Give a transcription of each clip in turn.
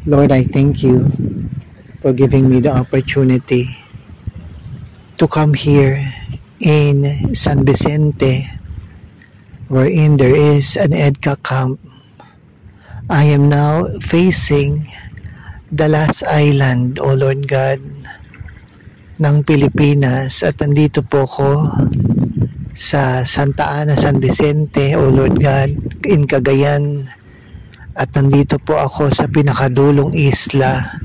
Lord, I thank you for giving me the opportunity to come here in San Vicente, wherein there is an EDCA camp. I am now facing the last island, O Lord God, ng Pilipinas, at nandito po ko sa Santa Ana, San Vicente, O Lord God, in Cagayan. At nandito po ako sa pinakadulong isla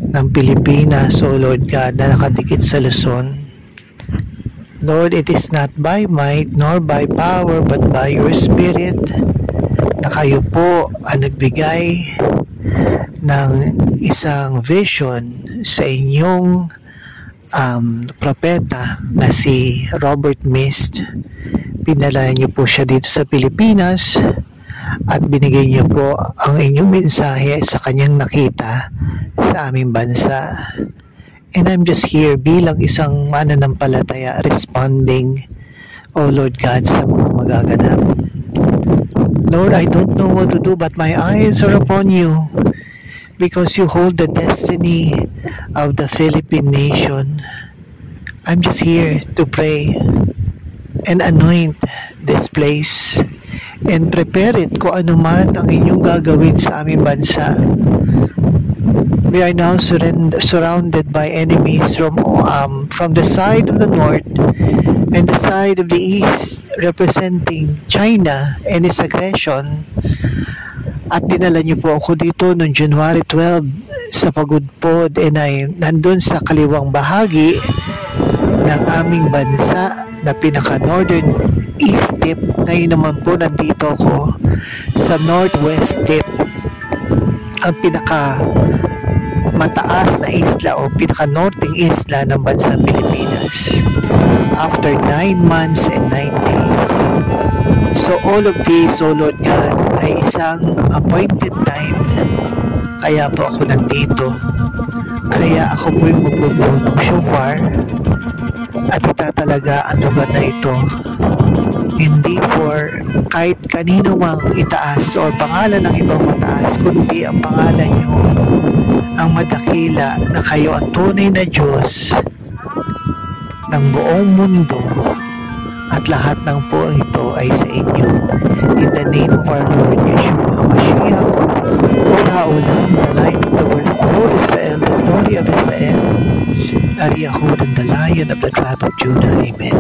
ng Pilipinas, O Lord God, na nakadikit sa Luzon. Lord, it is not by might nor by power but by your Spirit na kayo po ang nagbigay ng isang vision sa inyong propeta na si Robert Mist. Pinala niyo po siya dito sa Pilipinas at binigay niyo po ang inyong mensahe sa kanyang nakita sa aming bansa. And I'm just here bilang isang mananampalataya responding, O Lord God, sa mga magaganap. Lord, I don't know what to do but my eyes are upon you because you hold the destiny of the Philippine nation. I'm just here to pray and anoint this place and prepare it kung ano man ang inyong gagawin sa aming bansa. We are now surrounded by enemies from the side of the north and the side of the east, representing China and its aggression. At dinala niyo po ako dito noong January 12 sa Pagudpod, and ay nandun sa kaliwang bahagi ng aming bansa na pinaka-northern east tip. Ngayon naman po nandito ako sa northwest tip, ang pinaka mataas na isla o pinaka-northing isla ng bansang Pilipinas after 9 months and 9 days. So all of this, O Lord God, ay isang appointed time. Kaya po ako nandito. Kaya ako po'y magbublow ng shofar at itatalaga ang lugar na ito. Hindi for kahit kanino mang itaas o pangalan ng ibang mataas, kundi ang pangalan nyo, ang madakila na kayo ang tunay na Diyos ng buong mundo at lahat ng buong ito ay sa inyo. In the name of our Lord Yeshua HaMashiach, Ora Olam, the light of the world, O Israel, the glory of Israel, Ariyahud, and the lion of the tribe of Judah. Amen.